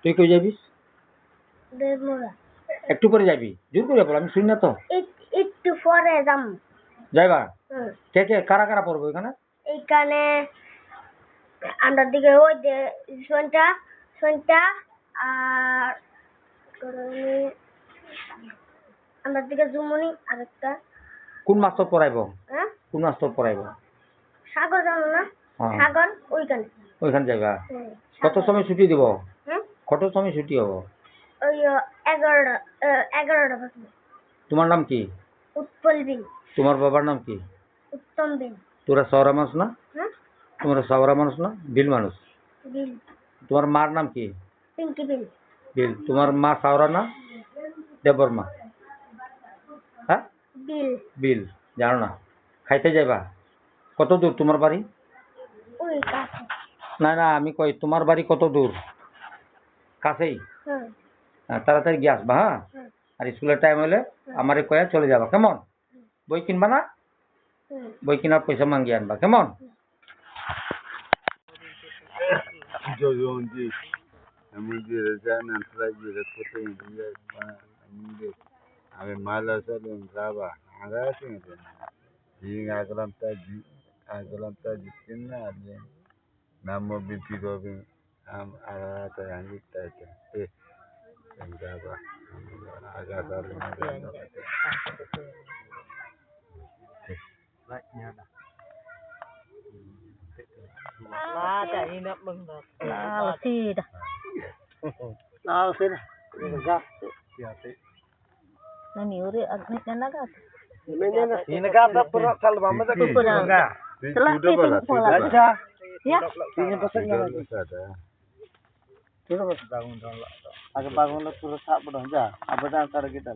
তুই কই যাবি? দেবমোড়া। একটু পরে যাবি, জোর করে বল, আমি শুনি না তো। একটু পরে যাম। যাইবা? কে কে কারা কারা পড়বো এখানে? এইখানে আমরা দিকে ওই যে সন্টা আর আমরা দিকে জুমনি আরেকটা। কোন মাস্টার পড়াইবো? হ্যাঁ, কোন মাস্টার পড়াইবো? সাগর জানো না? হ্যাঁ। সাগর ওইখানে। ওইখানে যাইবা? কত সময় ছুটি দিব? হ্যাঁ, কত সময় ছুটি হবো? ওই 11টা বাজে। তোমার নাম কি? উৎপল বিন। তোমার বাবার নাম কি? উত্তম বিন। তোরা শহরা মানুষ না? হ্যাঁ, তোমরা শহরা মানুষ না? বিল মানুষ। বিল। তোমার মার নাম কি? পিঙ্কি বিল। বিল। তোমার মা শাওরা না দেবর মা? হ্যাঁ, বিল। বিল। জানো না? খাইতে যাইবা? কত দূর তোমার বাড়ি? ওই কাছে। না না, আমি কই তোমার বাড়ি কত দূর? কাছেই? তাড়াতাড়ি গিয়ে আসবা, হ্যাঁ? আর স্কুলের টাইম হলে আমারে কয়া চলে যাবা, কেমন? বই কিনবা না? বই কেনার পয়সা মাঙ্গি আনবা, কেমন? আমি মালা সালুন রাবা আগাছি আগলাম তাজি কিনা আলে নামো বিপি রবি আগা আঙ্গিতা এ রাবা আগা সালুন Ada ini benar. Sida. Sida. Enggak. Nani uri agni naga. Ini kata pernah kalau mama tak enggak. Setelah itu pola. Aja. Ya. Ini pesannya lagi. Sudah bangun dong. Agak bangun lo terus tak bodoh aja. Apa antar kita?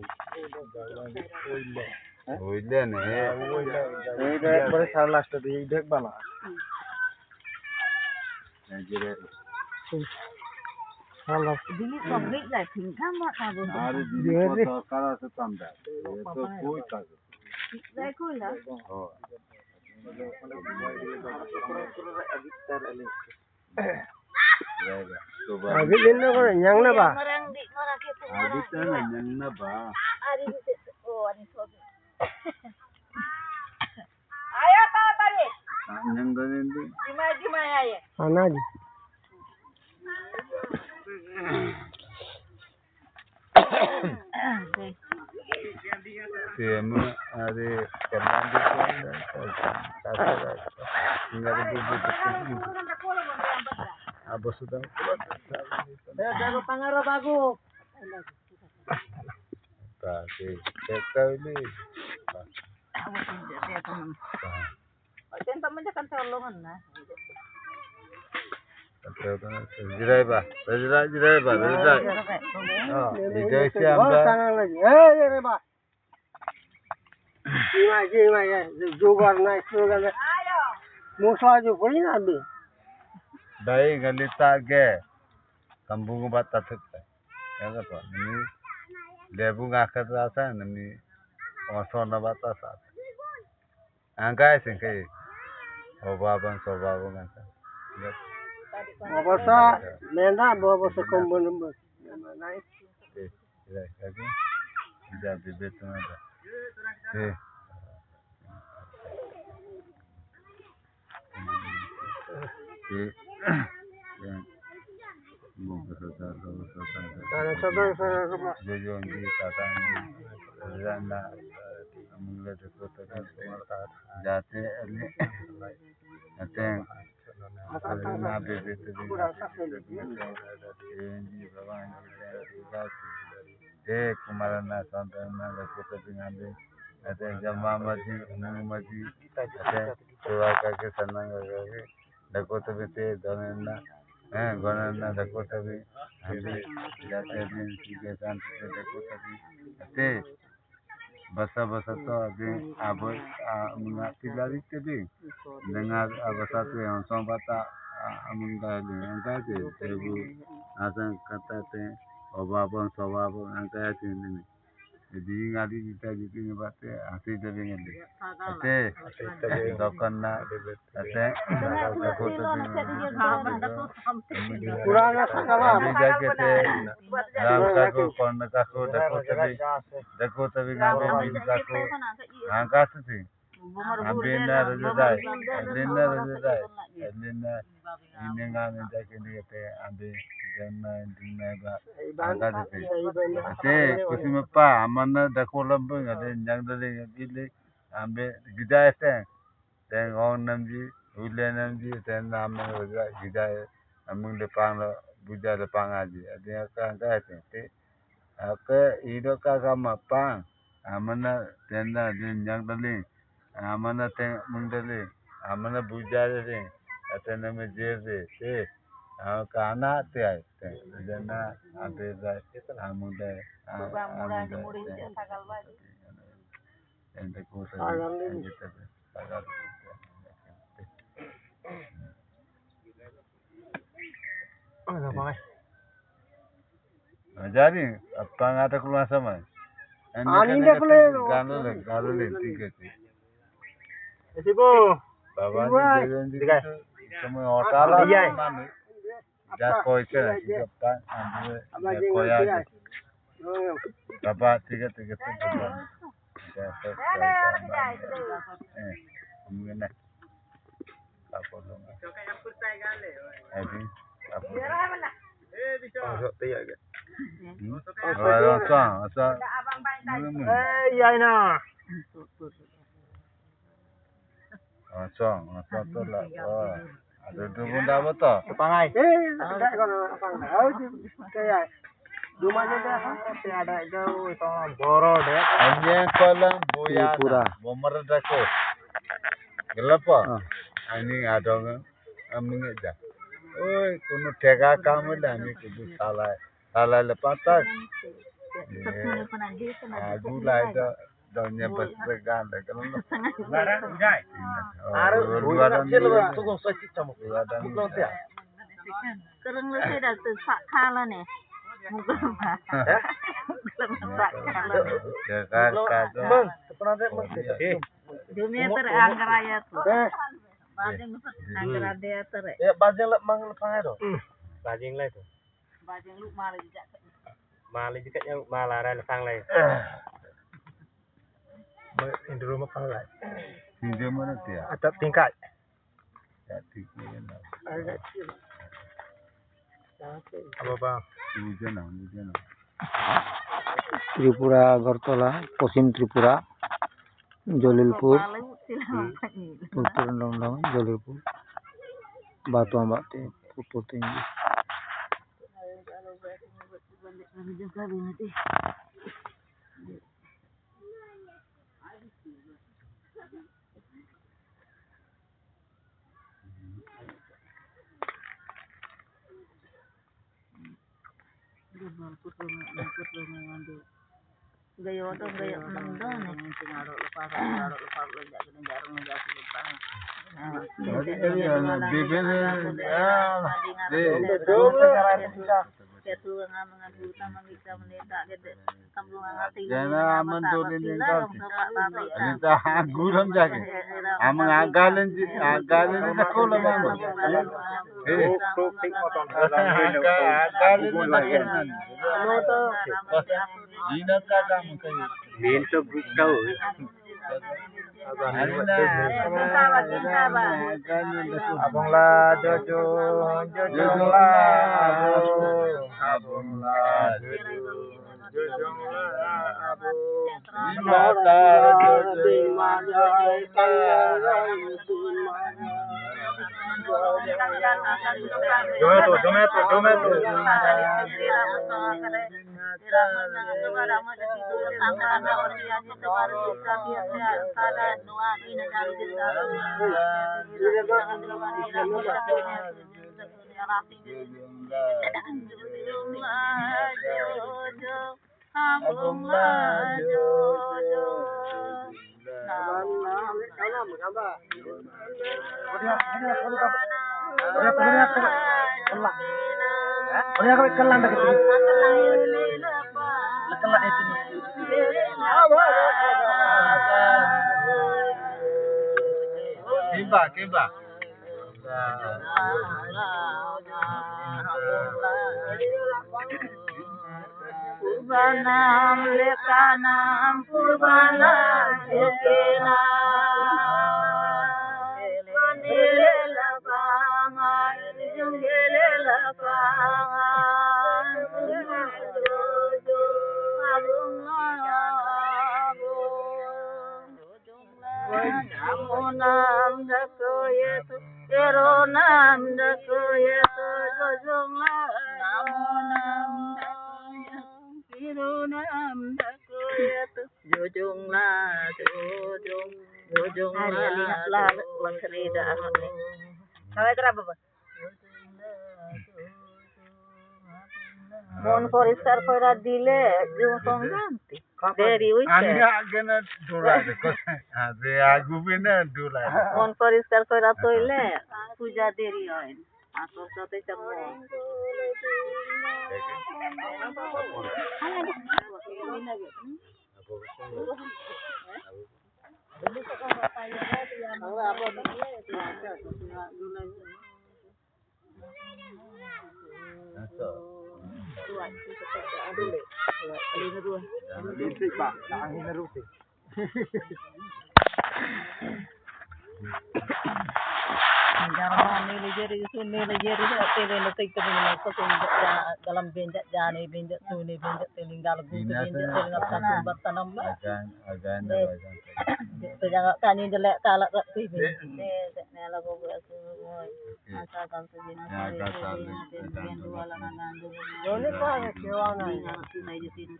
ওইলে নে এইটা একবারে সারা লাস্টে দিয়ে দেখবা না নাইজেরে সারা Dili pabrik lah tinggal mak tahu. আর দিদি সরকার আছে তামদা তো কই কাজ Saya kula. ও জায়গা তো বা আগে দিন না করে nyang na ba Orang di orang kita. আদি তা না বা Ari di oh ani sobi. Ayo ta tadi. ñang গনেন্দি Gimana ayo. ana ji তে আমি আরে কল্যাণ দিতে সিঙ্গারে দিতে আবসুদা jago pangaro bago তা সে একটা হইলে Tenta aja kan tolongan nah. জিরাই বা জিরাই এটা হচ্ছে আমরা sana lagi eh re ba Gimai ya jugar na slogan Ayo. musla jo puri na be dai galita ge kambung bata thukta yaga pa ni lebu ngakhat asa ni osona bata sa angkai singkai obaban sobaban ngaka babasa menda babasa kombon number nai lagi jadi betul ada ana sadar sana Jojongi Tatangi Rana Amula de Kota Jate Ali Ate Na Bebe Kumarana Santana de Kota Bingambe Ate Jama Maji Maji Ate Suraka ke Sananga de Kota Bite Donena Gonana de Kota Bi जाते हैं सीधे शांत से देखो तभी अते बसा तो अभी अब मुना तिलारी के भी dengar basa tu yang song bata amunga angka je tebu asan kata te obabon sobabon angka je ni jadi ngali kita jadi ni bate ati jadi ngali ate dokan na ate ko tu Kurang sama. Ambil jaket ram kaku kon kaku dako tapi ngambil bil kaku angkat sih ambil na rajai ini ngambil jaket dia te ambil dina ba angkat sih te kusi mepa amana dako lambung ada yang dari gile ambil gidai te dan orang namji ulen namji dan nama gidai amung depan lo buja depan aja ada kan te apa hidup kakak mapang amana tenda yang tadi amana teng mendali amana buja deh atau nama jere te kana te ay jana ade da amuda ende ko sa sagal jadi apa ngata keluar sama Ani dah boleh. Kalau tiga sih Sibo. bawa ni semua hotel mana dah koi ke apa ambil koi aja bapak tiga tu mungkin apa dong ini apa asal Iya ina. asal tu lah ada tu pun dah betul Pangai. Tak kono pangai. Oh, kayak rumahnya dah ada jauh itu boro deh. anjing kolam buaya Tripura. bomber dako gelapa ani ada amin aja oi kono tega kamu dah ni kudu salah lepas tak gula itu daunnya bersegan deh kalau Tunggu sakit kamu. Bukan dia. Kereng lu sih dah tersak kalah nih. Muka mah. Bang, pernah ada masih. Dunia terangkat raya tuh. Bajing angkat dia ter. Ya bajing lek mang lepang itu. Bajing lah itu. Bajing lu malah juga. Mali juga yang malaran sang lah. Di rumah pang lah. Hindi mana dia Ada tingkat. jadi kena Apa bang? hujan Tripura Agartala, Posim Tripura, Jolilpur, Uttar Dondang, Jolilpur, Batu Ambate, Putu Tinggi. Gaya orang gaya nendang nih. Tinggal lepas lejak kena jarang menjadi lepas. Ketu ngamang hutan mangita mendedak gede kampung ngati. Jangan aman tu ni kau. Ini dah guram jaga. Amang agalin ni dah kau lamang. Agalin ni nak. Ina kata mungkin. Minta bukau. Abang lah jojo lah abang lah jojo lah abang Mata jojo Dometo. Kimba. Purbanam lekanam purbanam jekena manile lapangan junggele lapangan jojo namunam dakoyetu keronam dakoyetu jojongla namunam Kirunam dakoyetu jojongla jojongla lihat lah cerita amat nih sampai kerapa Pak Mon Forester kora dile jung song ganti dari Ani uite agena dula de ade agu bina dula Mon Forester kora toile puja deri oin atau sate cemo Jarang nilai jari tele letik tu bila kau dalam benjat jani benjat suni benjat tinggal buntu benjat tinggal satu bertanam lah. agana Tu jangan kani jelek talak rapi ni. Ni lah kau buat semua. Asal kan tu jenis ni dua langan dulu. Boleh kau kewana. Tunai je sini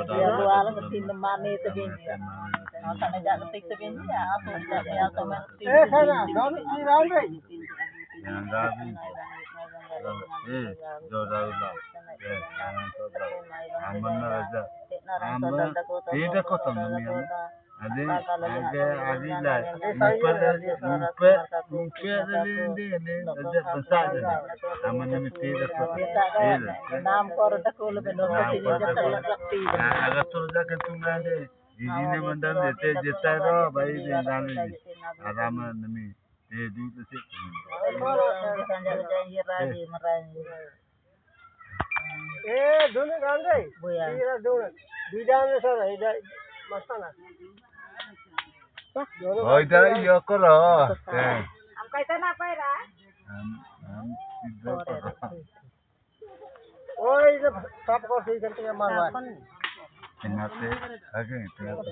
dia dua lah mesti nemani tu benjat. Kalau tak ada letik tu benjat apa dia sama. yang gabi jodaula amanna raja amma ida ko tanami ade adila mupe raja pasada amanna mi tida ko नाम कर तको ले बनो से जत लगती agar turja ke tungade jijine mandan dete jeta ro bhai dane arama nami te du te se Sanjay जाइए राजी मराई दोनों गान रे बुया दोनों दुईटा में सर इधर मस्ताना oida yo koro हम कैसे ना पैरा am sidda ओए इधर सब को सही करते हैं मारवा Tengate, age tengate.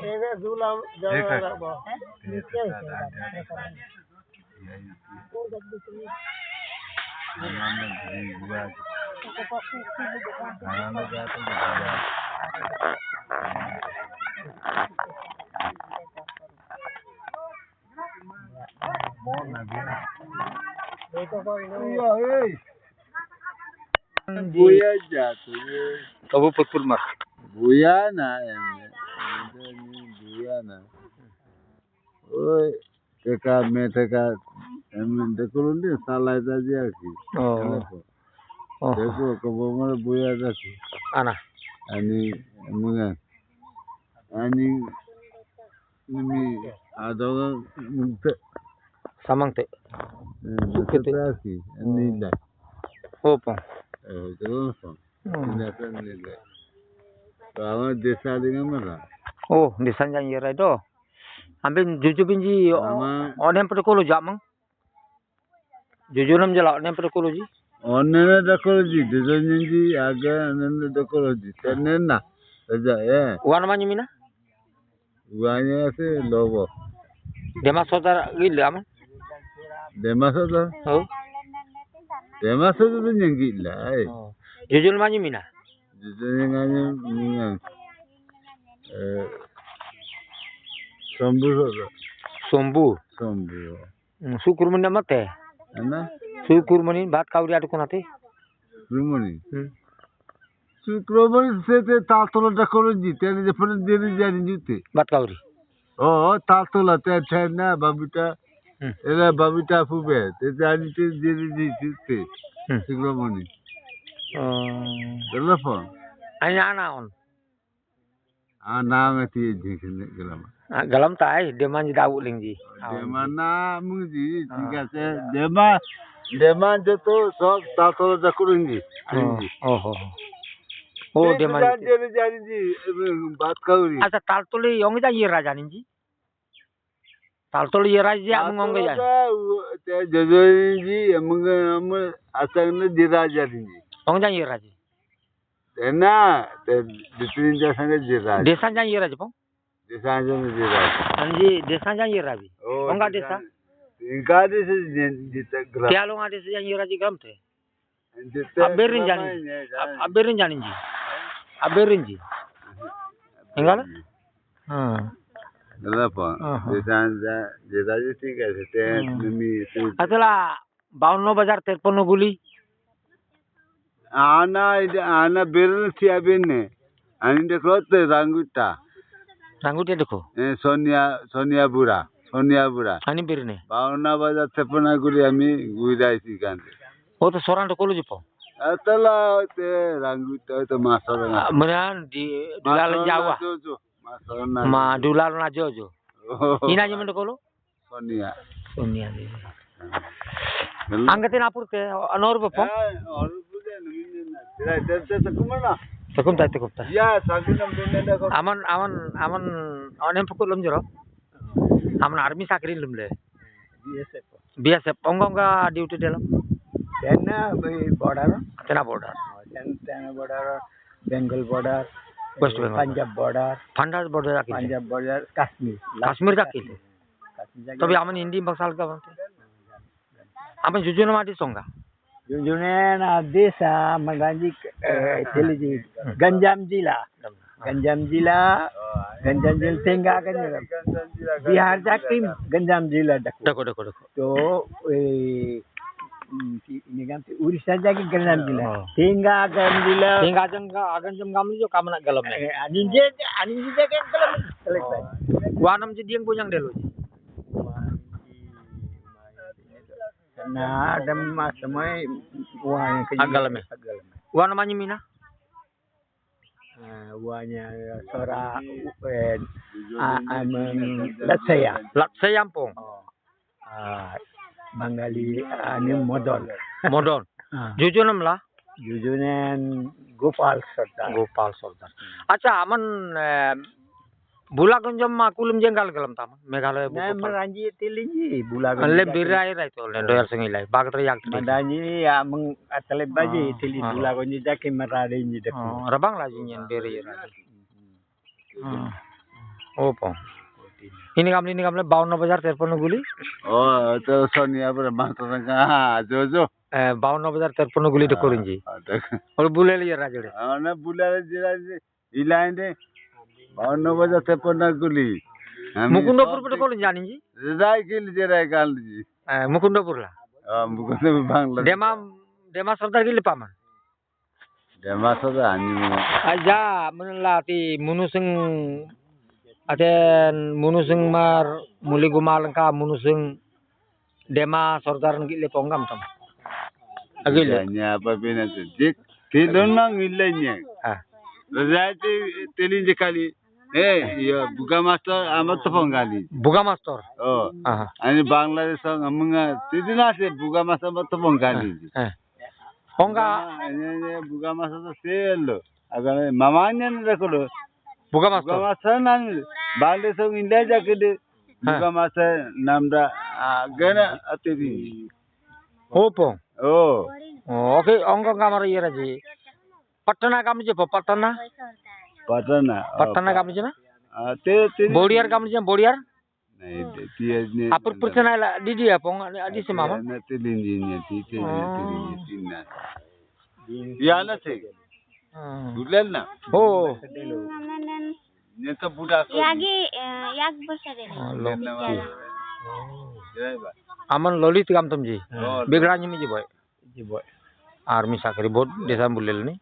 ये जुलाम जाना बा Buya jatuh. Kamu putpur mas. Buya na buya na. Oi, teka me teka emin dekulun dia salah saja ki. Oh. Oh. Dekul kebomar buya dasi. Ana. Ani munga. Ani nimi adoga munte. Samang te. Sukete dasi. Ani dah. Opo. Terus apa? Tidak nilai. Kalau desa dengan mana? Oh, di sanjang yera itu. Ambil jujur binji. Orang pada kolo jamang. Jujur nam jala orang pada kolo ji. Orang ada kolo ji. Desa ji agak orang ada kolo ji. Tenen na. Saja ya. Uang namanya mina? Uangnya sih lobo. Demas saudara gila aman. Demas saudara. Oh. Demas saudara yang gila. Jujur namanya mina. Jujur namanya mina. Sombu saudara. Sombu. Sombu. Syukur mana mate? Mana? Syukur mana? Bat kau dia tu konate? Rumoni. Syukur sete tatul ada kolo ji. Tadi depan dia jadi jute. Bat kau di. Oh, tatul ada tena babita. Era babita fube. Jadi jadi jute. Syukur moni. Telepon. Hanya anak on. Anak ngerti je kena kelama. galam tai deman ji dau lingji. Demana mungji tiga se deman joto sob tato jakuringi. Oh. Oh deman. Jari ji baat kauri. Acha taltoli yong ja ye raja ninji. Taltoli ye raja among ja. Te jojo ji among asang ne diraja ji. Ong ja ye raja. Tena te ditrin ja sange diraja. Desa ja ye raja pong. Desa ja ne diraja. Anji desa ja ye raja. Onga desa. Inka desa jita gra. Kya longa desa ja ye raja gram te. Aberin jani. Aberin jani ji. Aberin ji. Enggak? Kenapa? Desa diraja tiga se te nemi. Atala 52 bazar 53 guli. Ana berin siapin ne. Ani dekho te ranguta. Rangutia देखो. Sonia Bura. Ani birne. 52 bajar 53 guri ami guiraisi kan. Oh to soran to kolu jipo. Atala te ranguta te masara. Menan di dulal Jawa. Masara. Ma dulal na jojo. Ina je men kolu? Sonia. Ni. Anggatin apur te anor bapo. Tekum tai. Ya, sakinam benda ko. Aman onem pukul lum jero. Aman army sakri lum le. BSF ongonga duty delam. Tena border. Tena border. Tena border, Bengal border, West Bengal. Punjab border, Punjab border Kashmir. Kashmir jakile. Tobi aman Indi baksal ka bante. Aman jujuna mati songa. Junjunan desa Maganji Teliji Ganjam Jila Tengah kan Bihar Jakim Ganjam Jila Dako. तो ini kan Urisha Jaki Ganjam Jila Tengah Ganjila Tengah agan gamu jo kamana galam ne. Aninje kan galam selesai Wanam ji dieng bujang delu. Nah, ada semua uang Agalame. Wana manyi mina? Uangnya sora Latsaya. Latsaya pong. Bengali ini modal. Jujunam lah. Jujunan Gopal Sardar. Acha aman Bulagunjam ma kulum jenggal galam tama. Meghalaya Nah, meranji tilinji Bulagunjam. Le birai rai to le doyar sengilai. Bagatra yak tri. Meranji ya meng atale baji tili Bulagunjam jaki meranji dek. Rabang la jinyen beri rai. Oh pong. Ini kamli 52 bazar 53 guli. Oh, to Sonia Bura masara ka jojo. 52 bazar 53 guli dekorinji. Ol bulele ya rajade. Ana bulale jiraje ilainde 52 bajar 53 guli. Mukundapur pede kolon jani ji. Rai kil jerai kalji. Mukundapur la. Mukundapur Bangla. Dema Sardar gili paman. Dema Sardar ani mo. Aja menelati munuseng aten munuseng mar muli gumalengka munuseng Dema Sardar gili ponggam tam. Agile. Nya apa bina dik tilonang ilenya. Rajati telinje kali. Ya buka master amat teponggali. Buka master. Oh. Ani Bangladesh amunga tidina se buka master amat teponggali. Pongga. Ini buka master sel. Agar mamanya ni dekolo. Buka master. Buka master nani. Bangladesh India jakede. Buka master namda gana atiri. Opong. Oh. Oke, ongko kamar iya raji. Patana kamu je Patana. Patana kamu je na? Bodiar kamu je Bodiar? Nah, dia ni. Apa percaya lah di dia pong di si mama? Nanti linjinya, tina. Ya lah sih. Bulan na. Oh. Ni tu budak. Yag besar Aman lolit kam tum ji. Begranya mi ji boy. Army sakri bod desa bulel ni.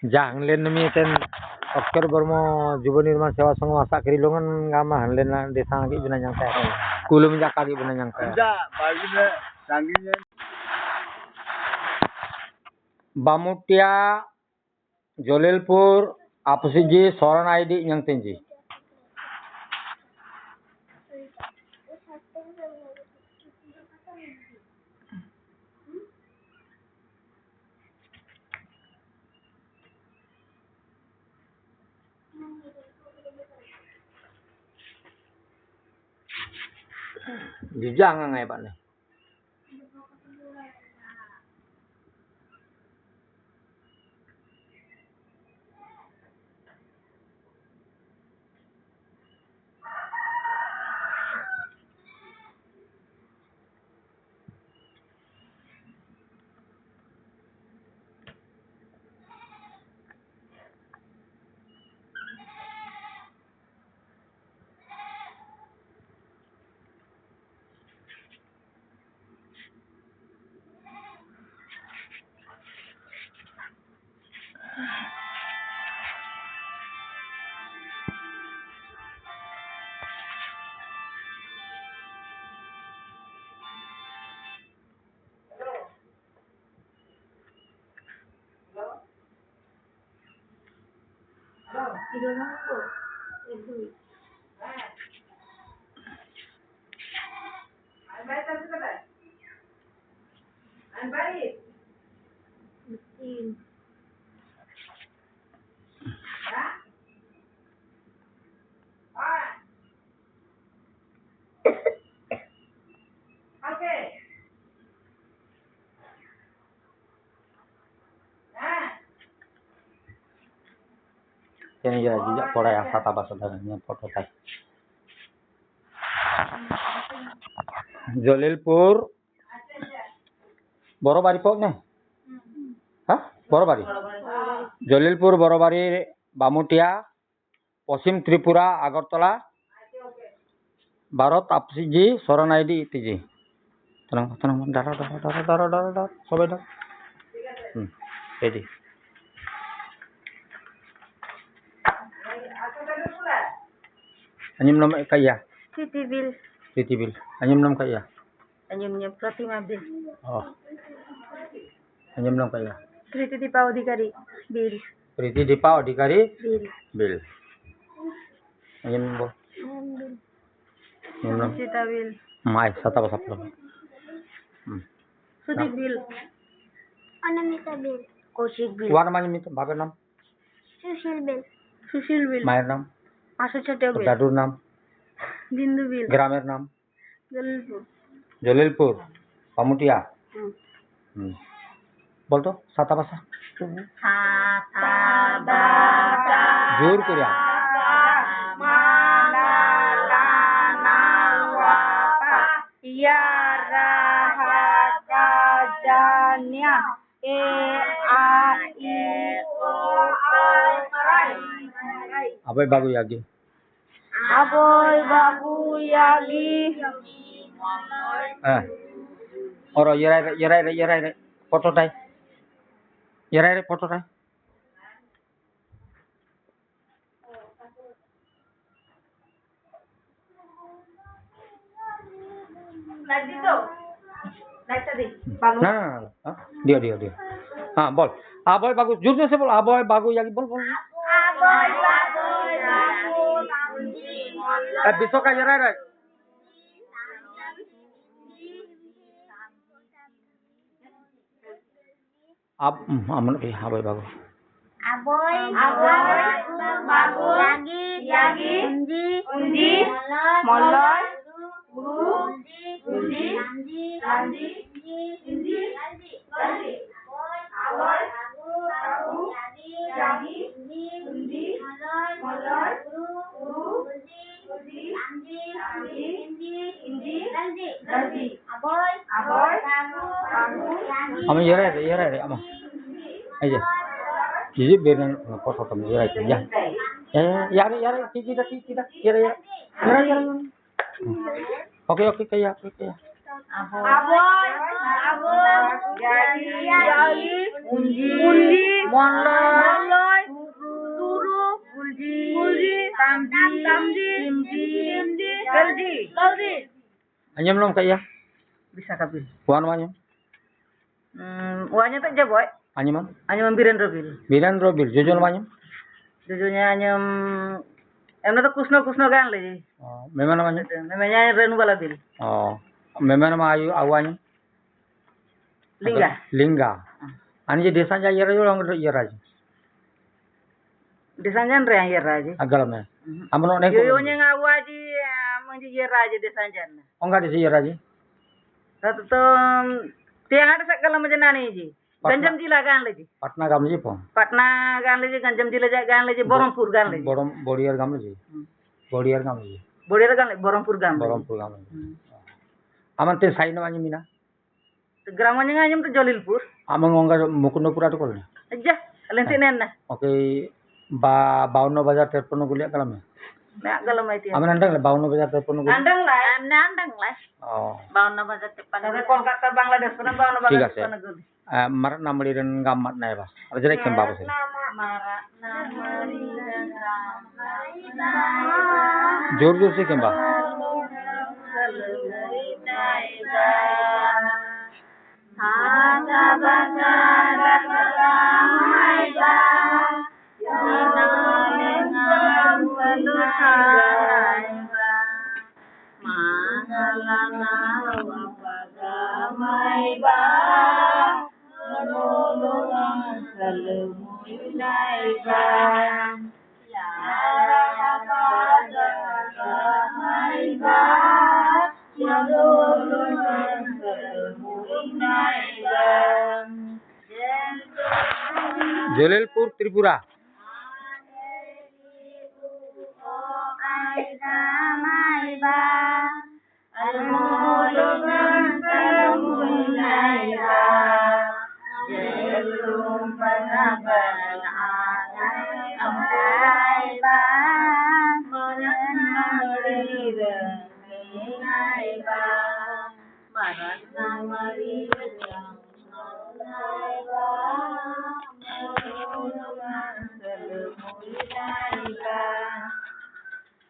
Jang len mi ten Okkar Burma Juba Nirman Sewa Sangha sakri longan ngama hanlen desa gi bina nyang ta. Kulum jakari bina nyang ta. Bagina sanginya. Bamutia Jolelpur Apsiji Soran ID nyang tenji. Jujang ngai Pak nih. Ini ya juga pora ya kata bahasa dalamnya foto tadi. Jalilpur Borobari pok nih? Hah? Borobari? Jalilpur Borobari Bamutia Posim Tripura Agartala Barot Apsiji Soranaidi Itiji. Tenang darah sobat dah. Ready. Anyum nam kaya? Siti Bil. Anyum nam kaya? Anyumnya Pratima Bil. Oh. Anyum nam kaya? Priti Dipa Odhikari Bil. Priti Dipa Odhikari Bil. Bil. Anyum bo. Anyum nam. Sita Bil. Mai sata basa pula. Sudip Bil. Anamita Bil. Kaushik Bil. Tuan nama itu bapak nam? Sushil Bil. Sushil Bil. Mayer nam? Asu Chatia Bil. Dadur nam? Bindu Bil. Gramer nam? Jalilpur. Jalilpur. Pamutia. बोल तो साता भाषा जोर करिया Aboy bagu yagi oro yerai foto tai yerai foto tai nah dia हाँ बोल aboy bagu जोर से बोल aboy bagu yagi बोल बिसो का yerai अब अमन के aboy bagu Bagu Yagi Unji Molloy Undi Landi Ama yerai ama aja jadi benar foto kamu yerai ya yerai tidak yerai oke kayak Yagi Undi Molloy Turu Ulji Tamdi Galdi anyam nom kayak bisa kabel wan anyam uangnya tak jaboy anyam Anyam Biren Robil biran robil jujur anyam jujurnya anyam এমনি তো কৃষ্ণ গান লেগে Memang namanya? memangnya Renu Balabil Oh, memang nama ayu awalnya? Lingga Lingga. Ani je desa aja ira orang ira aja. desanjan re yang raja Agalame. Amno nek. yoyonya ngawaji mangji raja desanjan Oh enggak desa ira aja. satu tuh tiang ada sakala majanani ji ganjam jila gan leji Patna गांव जी पो. patna gan leji ganjam jila gan leji borongpur gan leji बोड़ियर गांव जी. बोड़ियर गांव जी. bodera gan leji borongpur gan leji बोरमपुर गांव जी. Aman te sain namanya mina. gramanya nganyam tuh Jolilpur Amang onga Mukundapur atau kolnya. aja lentinan nah Oke, 52 bazaar 53 guliak kalame. nak galau mai tiang Aman andang 52 bazaar 53 guliak. andang lah Oh. bauna baza tepan dari Kolkata Bangladesh pernah bauna ঠিক baza আছে tepan negeri মার নামলিরেন গাম্মাত নাই বা আর যেটা কেম বাবা সে Marak namari জোর জোর সে কেম বা জলিলপুর ত্রিপুরা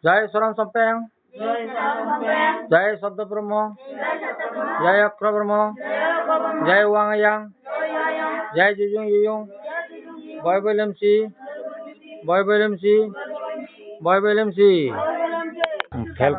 জয় শরণ সম্পেং জয় শব্দ ব্রহ্ম জয় অক্র ব্রহ্ম জয় ওয়াংয়াং জয় জুজুং ইয়ুং বয় বৈলেমসি বয় বৈলেমসি বয় বৈলেমসি খেল